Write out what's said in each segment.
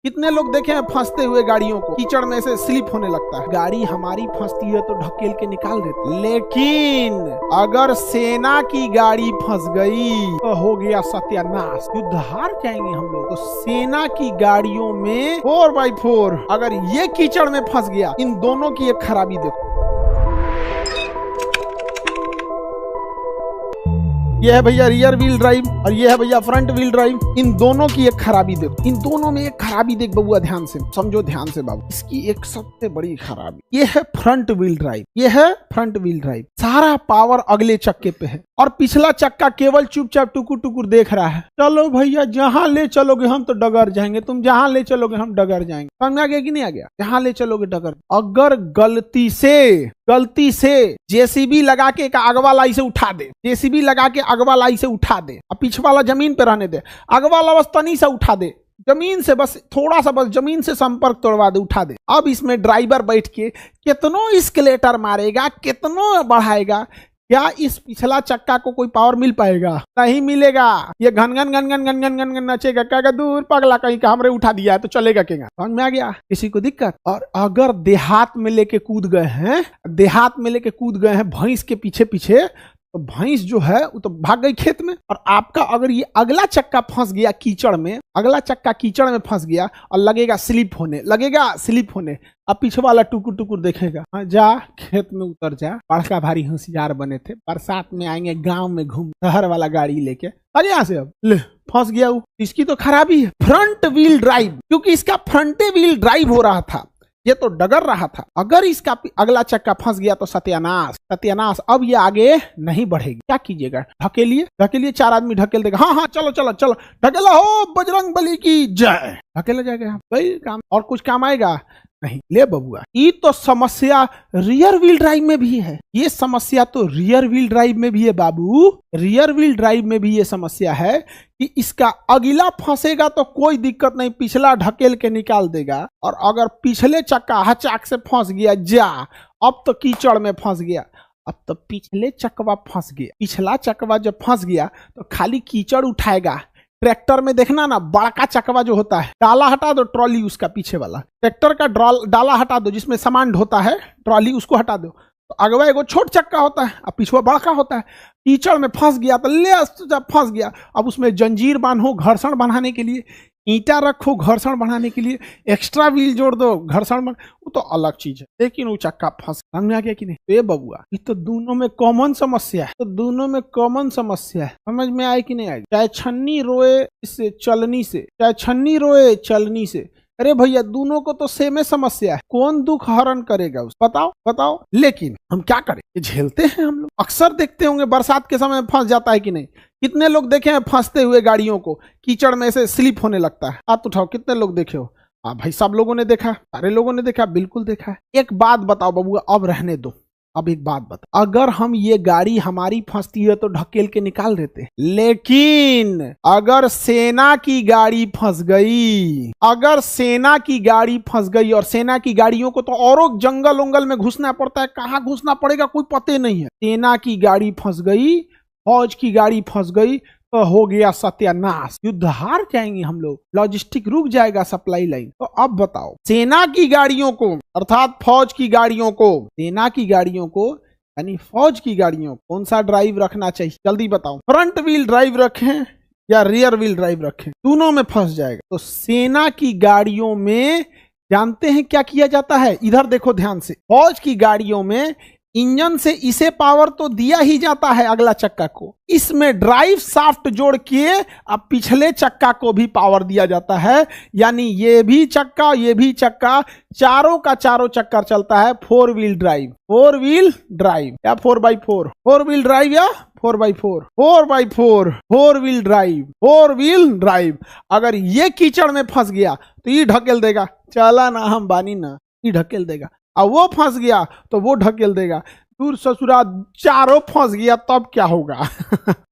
कितने लोग देखे हैं फंसते हुए गाड़ियों को, कीचड़ में से स्लिप होने लगता है। गाड़ी हमारी फंसती है तो ढकेल के निकाल देते, लेकिन अगर सेना की गाड़ी फंस गई तो हो गया सत्यानाश, युद्ध हार जाएंगे हम लोग। तो सेना की गाड़ियों में 4x4 अगर ये कीचड़ में फंस गया, इन दोनों की एक खराबी देखो। ये है भैया रियर व्हील ड्राइव और ये है भैया फ्रंट व्हील ड्राइव। इन दोनों की एक खराबी देखो, इन दोनों में एक खराबी देख बबुआ, ध्यान से समझो, ध्यान से बाबू। इसकी एक सबसे बड़ी खराबी ये है फ्रंट व्हील ड्राइव, ये है फ्रंट व्हील ड्राइव। सारा पावर अगले चक्के पे है और पिछला चक्का केवल चुपचाप टुकुर टुकुर देख रहा है। चलो भैया जहां ले चलोगे हम तो डगर जाएंगे, तुम जहां ले चलोगे हम डगर जाएंगे। समझ में आ गया कि नहीं आ गया? जहां ले चलोगे डगर। अगर गलती से जेसीबी लगा के एक अगवा लाई से उठा दे, जेसीबी लगा के अगवा लाई से उठा दे और पीछे वाला जमीन पे रहने दे, अगवा ला बस तनी से उठा दे, जमीन से बस थोड़ा सा, बस जमीन से संपर्क तोड़वा दे, उठा दे। अब इसमें ड्राइवर बैठ के कितनों स्केलेटर मारेगा, कितनों बढ़ाएगा, क्या इस पिछला चक्का को कोई पावर मिल पाएगा? नहीं मिलेगा। ये घन घन घन घन घन घन घन घन नचेगा, कहेगा दूर पगला कहीं का हमरे उठा दिया है, तो चलेगा क्या? समझ में आ गया? किसी को दिक्कत? और अगर देहात में लेके कूद गए हैं भैंस के पीछे पीछे, तो भैंस जो है वो तो भाग गई खेत में, और आपका अगर ये अगला चक्का फंस गया कीचड़ में, अगला चक्का कीचड़ में फंस गया और लगेगा स्लिप होने, अब पीछे वाला टुकुर टुकुर देखेगा, हाँ जा खेत में उतर जा। बड़का भारी होशियार बने थे, बरसात में आएंगे गांव में घूम, शहर वाला गाड़ी लेके, अरे यहाँ से अब ले फंस गया वो। इसकी तो खराबी है फ्रंट व्हील ड्राइव, क्योंकि इसका फ्रंटे व्हील ड्राइव हो रहा था, ये तो डगर रहा था। अगर इसका अगला चक्का फंस गया तो सत्यानाश। अब ये आगे नहीं बढ़ेगी। क्या कीजिएगा? ढकेलिए, 4 आदमी ढकेल देगा। हाँ चलो ढकेला हो, बजरंग बली की जय। ढकेला जाएगा भाई, काम और कुछ काम आएगा नहीं। ले बबुआ, ये तो समस्या रियर व्हील ड्राइव में भी है। ये समस्या तो रियर व्हील ड्राइव में भी है बाबू, रियर व्हील ड्राइव में भी ये समस्या है कि इसका अगला फंसेगा तो कोई दिक्कत नहीं, पिछला ढकेल के निकाल देगा। और अगर पिछले चक्का हचाक से फंस गया, जा अब तो कीचड़ में फंस गया, अब तो पिछले चकवा फंस गया। पिछला चकवा जब फंस गया तो खाली कीचड़ उठाएगा। ट्रैक्टर में देखना ना, बड़का चकवा जो होता है, डाला हटा दो, ट्रॉली उसका पीछे वाला ट्रैक्टर का डाला हटा दो, जिसमें सामान ढोता है, ट्रॉली उसको हटा दो, तो अगवा एगो छोट चक्का होता है और पिछवा बड़का होता है। कीचड़ में फंस गया तो ले, जब फंस गया अब उसमें जंजीर बांधो घर्षण बढ़ाने के लिए, ईंटा रखो घर्षण बढ़ाने के लिए, एक्स्ट्रा व्हील जोड़ दो घर्षण, वो तो अलग चीज है। लेकिन वो चक्का फंस, समझ में आ गया कि नहीं? ये बबुआ, ये तो दोनों में कॉमन समस्या है, समझ में आए कि नहीं आए? चाहे छन्नी रोए इससे चलनी से, चाहे छन्नी रोए चलनी से, अरे भैया दोनों को तो सेमे समस्या है, कौन दुख हरण करेगा उस? बताओ। लेकिन हम क्या करें, ये झेलते हैं हम लोग। अक्सर देखते होंगे बरसात के समय फंस जाता है कि नहीं? कितने लोग देखे हैं फंसते हुए गाड़ियों को, कीचड़ में से स्लिप होने लगता है? हाथ उठाओ, कितने लोग देखे हो? हाँ भाई, सब लोगों ने देखा, सारे लोगों ने देखा, बिल्कुल देखा है। एक बात बताओ बबुआ, अब रहने दो, अब एक बात बता, अगर हम ये गाड़ी हमारी फंसती है तो ढकेल के निकाल देते, लेकिन अगर सेना की गाड़ी फंस गई, और सेना की गाड़ियों को तो और जंगल उंगल में घुसना पड़ता है, कहाँ घुसना पड़ेगा कोई पता नहीं है। सेना की गाड़ी फंस गई, फौज की गाड़ी फंस गई तो हो गया सत्यानाश, युद्ध हार जाएंगे हम लोग, लॉजिस्टिक रुक जाएगा, सप्लाई लाइन। तो अब बताओ, सेना की गाड़ियों को अर्थात फौज की गाड़ियों को, सेना की गाड़ियों को यानी फौज की गाड़ियों को कौन सा ड्राइव रखना चाहिए? जल्दी बताओ, फ्रंट व्हील ड्राइव रखें या रियर व्हील ड्राइव रखें? दोनों में फंस जाएगा। तो सेना की गाड़ियों में जानते हैं क्या किया जाता है? इधर देखो ध्यान से, फौज की गाड़ियों में इंजन से इसे पावर तो दिया ही जाता है अगला चक्का को, इसमें ड्राइव शाफ्ट जोड़ के अब पिछले चक्का को भी पावर दिया जाता है, यानी ये भी चक्का चारों का चारों चक्कर चलता है 4 व्हील ड्राइव, 4 व्हील ड्राइव या 4x4, 4 व्हील ड्राइव या 4x4, 4x4, 4 wheel drive, 4 wheel drive. अगर ये कीचड़ में फंस गया तो ये ढकेल देगा, चला ना हम बानी ना, ये ढकेल देगा। अब वो फंस गया तो वो ढकेल देगा, दूर ससुरा चारों फंस गया तब क्या होगा?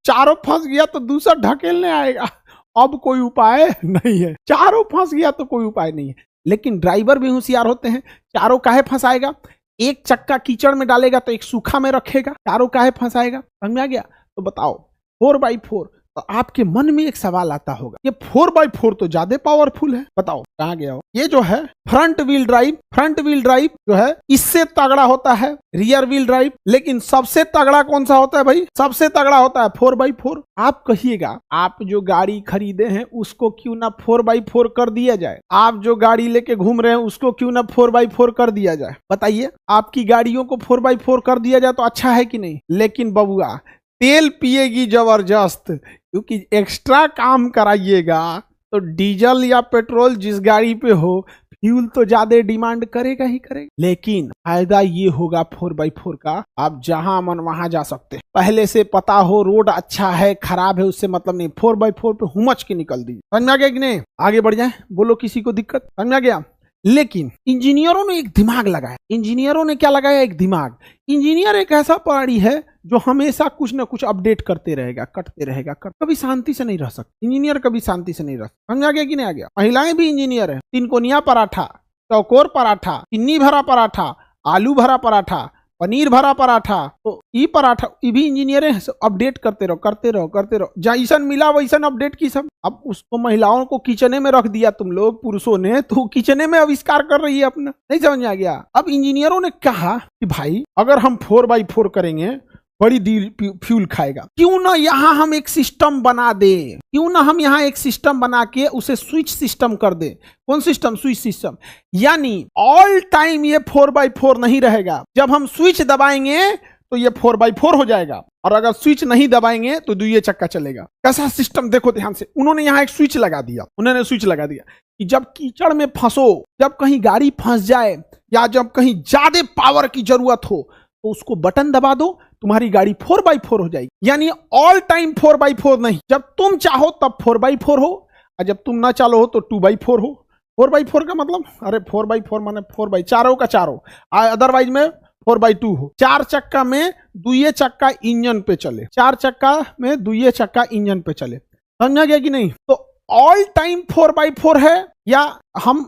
चारों फंस गया तो दूसरा ढकेलने आएगा, अब कोई उपाय नहीं है। चारों फंस गया तो कोई उपाय नहीं है। लेकिन ड्राइवर भी होशियार होते हैं, चारों काहे फंसाएगा? एक चक्का कीचड़ में डालेगा तो एक सूखा में रखेगा, चारों काहे फंसाएगा? समझ में आ गया? तो बताओ 4x4, तो आपके मन में एक सवाल आता होगा, ये 4x4 तो ज्यादा पावरफुल है, बताओ कहाँ गया हो। ये जो है फ्रंट व्हील ड्राइव जो है इससे तगड़ा होता है रियर व्हील ड्राइव, लेकिन सबसे तगड़ा कौन सा होता है भाई? सबसे तगड़ा होता है 4x4। आप कहिएगा, आप जो गाड़ी खरीदे हैं उसको क्यों ना 4x4 कर दिया जाए, आप जो गाड़ी लेके घूम रहे हैं उसको क्यों ना 4x4 कर दिया जाए। बताइए, आपकी गाड़ियों को 4x4 कर दिया जाए तो अच्छा है कि नहीं? लेकिन बबुआ तेल पिएगी जबरदस्त, क्योंकि एक्स्ट्रा काम कराइएगा तो डीजल या पेट्रोल जिस गाड़ी पे हो फ्यूल तो ज्यादा डिमांड करेगा ही करेगा। लेकिन फायदा ये होगा 4x4 का, आप जहां मन वहां जा सकते हैं। पहले से पता हो रोड अच्छा है खराब है उससे मतलब नहीं, 4x4 पे हुमच के निकल दीजिए। समझ में आ गया कि नहीं? आगे बढ़ जाए, बोलो किसी को दिक्कत? समझ में आ गया? लेकिन इंजीनियरों ने एक दिमाग लगाया। इंजीनियरों ने क्या लगाया? एक दिमाग। इंजीनियर एक ऐसा प्राणी है जो हमेशा कुछ ना कुछ अपडेट करते रहेगा, कभी शांति से नहीं रह सकता। इंजीनियर कभी शांति से नहीं रह सकता। समझ आ गया कि नहीं आ गया? महिलाएं भी इंजीनियर है। 3 कोनिया पराठा, चौकोर पराठा, चीनी भरा पराठा, आलू भरा पराठा, पनीर भरा पराठा, तो ये पराठा ये भी इंजीनियर है। अपडेट करते रहो। जैसन मिला वैसन अपडेट की सब। अब उसको महिलाओं को किचने में रख दिया तुम लोग पुरुषों ने, तो किचने में आविष्कार कर रही है अपना। नहीं समझ आ गया? अब इंजीनियरों ने कहा कि भाई अगर हम 4x4 करेंगे बड़ी देर फ्यूल खाएगा, क्यों ना यहाँ हम एक सिस्टम बना दे, क्यों ना हम यहाँ एक सिस्टम बना के उसे स्विच सिस्टम कर दे। कौन सिस्टम? Switch system. यानी ऑल टाइम ये 4x4 नहीं रहेगा, जब हम स्विच दबाएंगे तो ये 4x4 हो जाएगा, और अगर स्विच नहीं दबाएंगे तो दुइये चक्का चलेगा। कैसा सिस्टम देखो ध्यान से। उन्होंने यहाँ एक स्विच लगा दिया, कि जब कीचड़ में फंसो, जब कहीं गाड़ी फंस जाए या जब कहीं ज्यादा पावर की जरूरत हो तो उसको बटन दबा दो, तुम्हारी गाड़ी 4x4 हो जाएगी। यानी ऑल टाइम 4x4 नहीं, जब तुम चाहो तब 4x4 हो, और जब तुम ना चाहो तो 2x4 हो। 4x4 का मतलब, अरे 4x4 माने 4x चारों का चारों, अदरवाइज में 4x2 हो। 4 चक्का में दुइये चक्का इंजन पे चले, 4 चक्का में दुइये चक्का इंजन पे चले। समझा गया कि नहीं? तो ऑल टाइम 4x4 है, या हम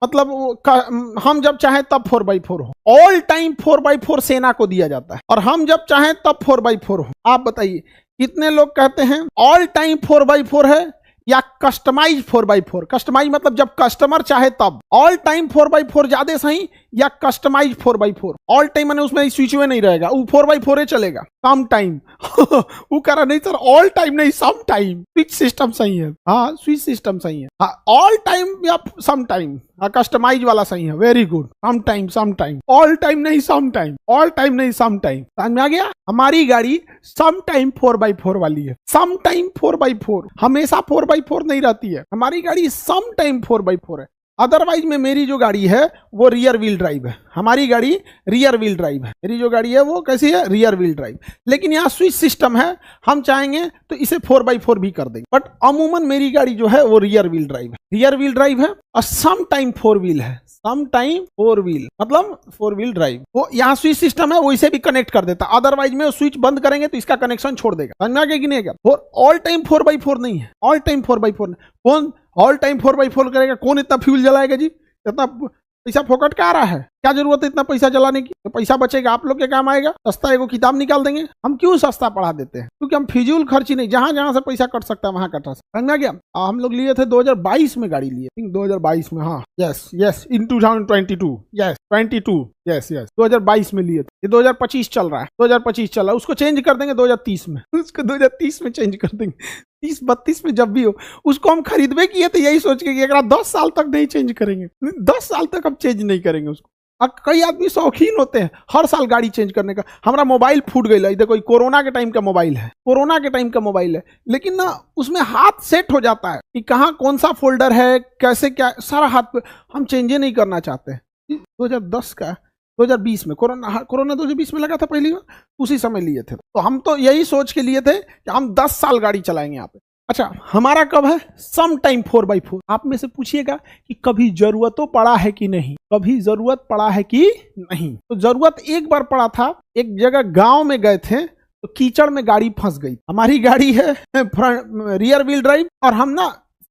मतलब हम जब चाहें तब 4x4 हो। ऑल टाइम 4x4 सेना को दिया जाता है, और हम जब चाहें तब 4x4 हो। आप बताइए कितने लोग कहते हैं ऑल टाइम 4x4 है या कस्टमाइज 4x4? कस्टमाइज मतलब जब कस्टमर चाहे तब। ऑल टाइम 4x4 ज्यादा सही या कस्टमाइज 4x4? ऑल टाइम मैंने उसमें स्विच में नहीं रहेगा, वो 4x4 चलेगा। सम टाइम वो कह रहा नहीं सर ऑल टाइम नहीं, सम टाइम। स्विच सिस्टम सही है, हाँ स्विच सिस्टम सही है। हाँ ऑल टाइम या सम टाइम, हाँ कस्टमाइज वाला सही है, very good. Some time, all time नहीं सम टाइम, ऑल टाइम नहीं सम टाइम। समझ में आ गया? हमारी गाड़ी सम टाइम 4x4 वाली है। सम टाइम 4x4, हमेशा 4x4 नहीं रहती है हमारी गाड़ी, सम टाइम 4x4 है। अदरवाइज में मेरी जो गाड़ी है वो रियर व्हील ड्राइव है। हमारी गाड़ी रियर व्हील ड्राइव है। मेरी जो गाड़ी है वो कैसी है? Rear wheel drive. लेकिन यहाँ स्विच सिस्टम है, हम चाहेंगे तो इसे 4x4 भी कर देंगे, बट अमूमन मेरी गाड़ी जो है वो रियर व्हील ड्राइव है। रियर व्हील ड्राइव है और सम टाइम 4 व्हील है। सम टाइम 4 व्हील मतलब 4 व्हील ड्राइव। वो यहाँ स्विच सिस्टम है, वो इसे भी कनेक्ट कर देता। अदरवाइज में स्विच बंद करेंगे तो इसका कनेक्शन छोड़ देगा। समझ में आ गया कि नहीं? और ऑल टाइम 4x4 नहीं है, ऑल टाइम 4x4। कौन ऑल टाइम 4x4 करेगा? कौन इतना फ्यूल जलाएगा जी? इतना पैसा फोकट का आ रहा है, क्या जरूरत है इतना पैसा जलाने की? तो पैसा बचेगा आप लोग के काम आएगा। सस्ता एगो किताब निकाल देंगे। हम क्यों सस्ता पढ़ा देते हैं? क्योंकि हम फिजूल खर्ची नहीं, जहां जहां से पैसा कट सकता है वहां कटा सकता है। समझ में आ गया? हम लोग लिए थे 2022 में गाड़ी लिए, 2022 में, हाँ यस इन 2022, यस 22, यस 2022 में लिए थे। ये 2025 चल रहा है, 2025 चल रहा है। उसको चेंज कर देंगे 2030 में, उसको 2030 में चेंज कर देंगे। 30-32 में जब भी हो, उसको हम खरीदवे किए थे यही सोच के कि अगर 10 साल तक नहीं चेंज करेंगे, 10 साल तक हम चेंज नहीं करेंगे उसको। अब कई आदमी शौकीन होते हैं हर साल गाड़ी चेंज करने का। हमारा मोबाइल फूट गई, देखो कोरोना के टाइम का मोबाइल है, कोरोना के टाइम का मोबाइल है, लेकिन ना उसमें हाथ सेट हो जाता है कि कहाँ कौन सा फोल्डर है, कैसे क्या, सारा हाथ पे। हम चेंज नहीं करना चाहते। 2010 का 2020 में कोरोना 2020 में लगा था पहली बार, उसी समय लिए थे। तो हम तो यही सोच के लिए थे कि हम 10 साल गाड़ी चलाएंगे यहाँ पे। अच्छा, हमारा कब है? Some time 4x4। आप में से पूछिएगा कि कभी जरूरत पड़ा है कि नहीं, कभी जरूरत पड़ा है कि नहीं? तो जरूरत एक बार पड़ा था। एक जगह गांव में गए थे तो कीचड़ में गाड़ी फंस गई। हमारी गाड़ी है रियर व्हील ड्राइव, और हम ना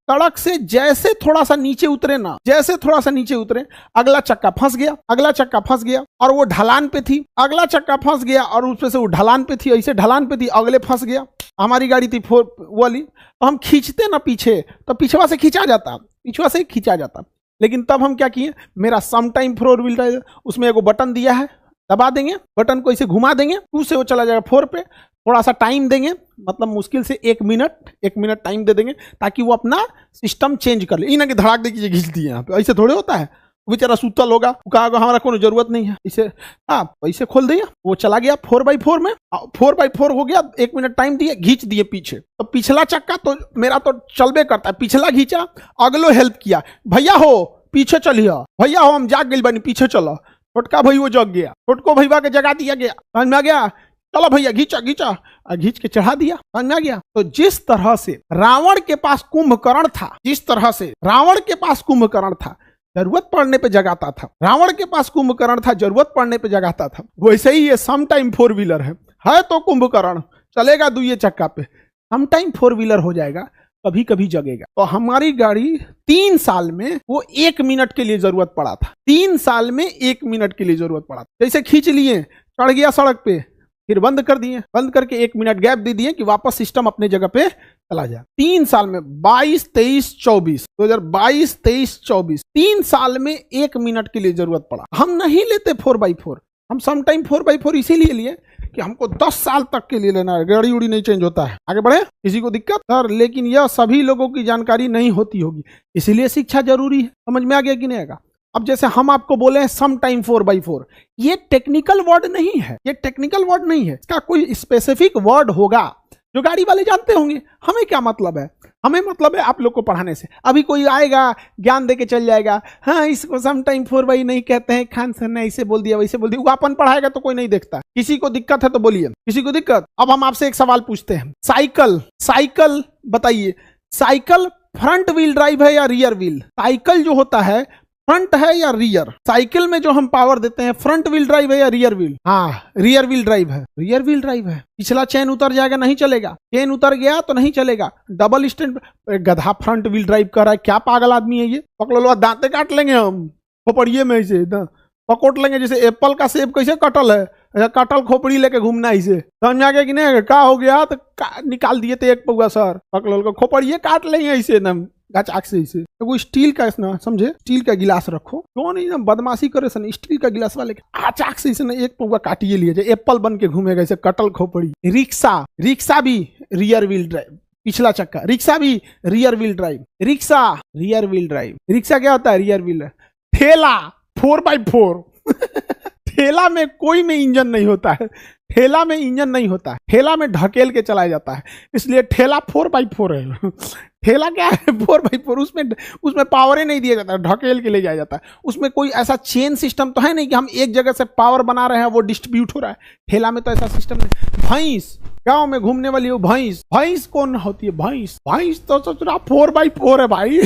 सड़क से जैसे थोड़ा सा नीचे उतरे ना, जैसे थोड़ा सा नीचे उतरे, अगला चक्का फंस गया, अगला चक्का फंस गया, और वो ढलान पे थी, अगला चक्का फंस गया और उसपे से वो ढलान पे थी, ऐसे ढलान पे थी, अगले फंस गया। हमारी गाड़ी थी फोर वाली, तो हम खींचते ना पीछे, तो पिछवा से खींचा जाता, पिछवा से खींचा जाता। लेकिन तब हम क्या किए, मेरा some time four wheel drive, उसमें एगो बटन दिया है, दबा देंगे, बटन को ऐसे घुमा देंगे, 2 से वो चला जाएगा 4 पे। थोड़ा सा टाइम देंगे, मतलब मुश्किल से 1 मिनट टाइम दे देंगे, ताकि वो अपना सिस्टम चेंज कर ले। इना के धड़ाक देखिए घिस दिए यहाँ पे, ऐसे थोड़े होता है, बेचारा सुतल होगा, कहा हमारा कोई जरूरत नहीं है, इसे हाँ ऐसे खोल दिया, वो चला गया 4x4 में, 4x4 हो गया, 1 मिनट टाइम दिए, घींच दिए पीछे। तो पिछला चक्का तो मेरा तो चलबे करता है, पिछला घींचा, अगलो हेल्प किया, भैया हो पीछे चलिए, भैया हो हम जाग गए बनी, पीछे चलो। छोटका भाई वो जग गया, छोटको भैया के जगा दिया गया, समझ में आ गया, चलो भैया घींचा घींचा, घींच के चढ़ा दिया, समझ में आ गया। तो जिस तरह से रावण के पास कुंभकर्ण था, जिस तरह से रावण के पास कुंभकर्ण था, जरूरत पड़ने पे जगाता था, रावण के पास कुंभकर्ण था, जरूरत पड़ने पे जगाता था, वैसे ही ये सम टाइम 4 व्हीलर है तो कुंभकर्ण चलेगा 2 चक्का पे, सम टाइम 4 व्हीलर हो जाएगा, कभी कभी जगेगा। तो हमारी गाड़ी 3 साल में वो 1 मिनट के लिए जरूरत पड़ा था, 3 साल में 1 मिनट के लिए जरूरत पड़ा था। जैसे खींच लिए, चढ़ गया सड़क पे, फिर बंद कर दिए, बंद करके 1 मिनट गैप दे दिए कि वापस सिस्टम अपने जगह पे चला जाए। 3 साल में 22, 23, 24, 2022, 23, 24, 3 साल में 1 मिनट के लिए जरूरत पड़ा। हम नहीं लेते 4x4, हम सम टाइम 4x4 इसीलिए लिए कि हमको 10 साल तक के लिए लेना है, गाड़ी उड़ी नहीं चेंज होता है। आगे बढ़े, किसी को दिक्कत सर? लेकिन यह सभी लोगों की जानकारी नहीं होती होगी, इसीलिए शिक्षा जरूरी है। समझ में आ गया कि नहीं आएगा? अब जैसे हम आपको बोले हैं सम टाइम 4x4, ये टेक्निकल वर्ड नहीं है, ये टेक्निकल वर्ड नहीं है, इसका कोई स्पेसिफिक वर्ड होगा जो गाड़ी वाले जानते होंगे। हमें क्या मतलब है? हमें मतलब है आप लोग को पढ़ाने से। अभी कोई आएगा ज्ञान दे के चल जाएगा, हाँ इसको सम टाइम 4x नहीं कहते हैं, खान सर ने ऐसे बोल दिया वैसे बोल दिया, वो अपन पढ़ाएगा तो कोई नहीं देखता। किसी को दिक्कत है तो बोलिए, किसी को दिक्कत? अब हम आपसे एक सवाल पूछते हैं, साइकिल, साइकिल बताइए, साइकिल फ्रंट व्हील ड्राइव है या रियर व्हील? साइकिल जो होता है फ्रंट है या रियर? साइकिल में जो हम पावर देते हैं फ्रंट व्हील ड्राइव है या रियर व्हील? हाँ रियर व्हील ड्राइव है, रियर व्हील ड्राइव है। पिछला चेन उतर जाएगा, नहीं चलेगा, चेन उतर गया तो नहीं चलेगा। डबल स्टैंड गधा फ्रंट व्हील ड्राइव कर रहा है, क्या पागल आदमी है ये? पकड़ लो, दांते काट लेंगे हम खोपड़िए में, इसे पकोट लेंगे, जैसे एप्पल का सेब कैसे कटल है, कटल खोपड़ी लेके घूमना इसे। समझ आ गया कि नहीं? क्या हो गया तो निकाल दिए थे 1 पौवा सर, पकड़ लो खोपड़िए काट लेंगे इसे न गाचाक से। इसे वो स्टील का ना, समझे, स्टील का गिलास रखो, क्यों नहीं ना बदमाशी करे सन, स्टील का गिलास वाले आचाक से इसे ना 1 पौवा काटिए लिए, एप्पल बन के घूमेगा इसे कटल खोपड़ी। रिक्शा, रिक्शा भी रियर व्हील ड्राइव, पिछला चक्का, रिक्शा भी rear wheel drive, rickshaw rear wheel drive. Rickshaw क्या होता है? Rear wheel. ठेला 4x4 ठेला में कोई में इंजन नहीं होता है, ठेला में इंजन नहीं होता है, ठेला में ढकेल के चलाया जाता है, इसलिए ठेला 4x4 है। ठेला क्या है? 4x4, उसमें पावर ही नहीं दिया जाता है, ढकेल के ले जाया जाता है। उसमें कोई ऐसा चेन सिस्टम तो है नहीं कि हम एक जगह से पावर बना रहे हैं वो डिस्ट्रीब्यूट हो रहा है। ठेला में तो ऐसा सिस्टम नहीं। भैंस, गांव में घूमने वाली वो भैंस, भैंस कौन होती है? भैंस, भैंस तो सोच रहा 4x4 है भाई।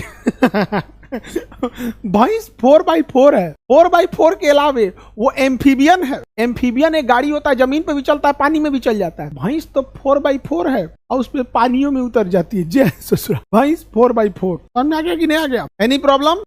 भैंस 4x4 है। 4x4 के अलावे वो एम्फीबियन है। एम्फीबियन एक गाड़ी होता है, जमीन पे भी चलता है, पानी में भी चल जाता है। भैंस तो 4x4 है और उसमें पानियों में उतर जाती है। जय ससुरा, भैंस 4x4। समझ में आ गया कि नहीं आ गया? Any problem?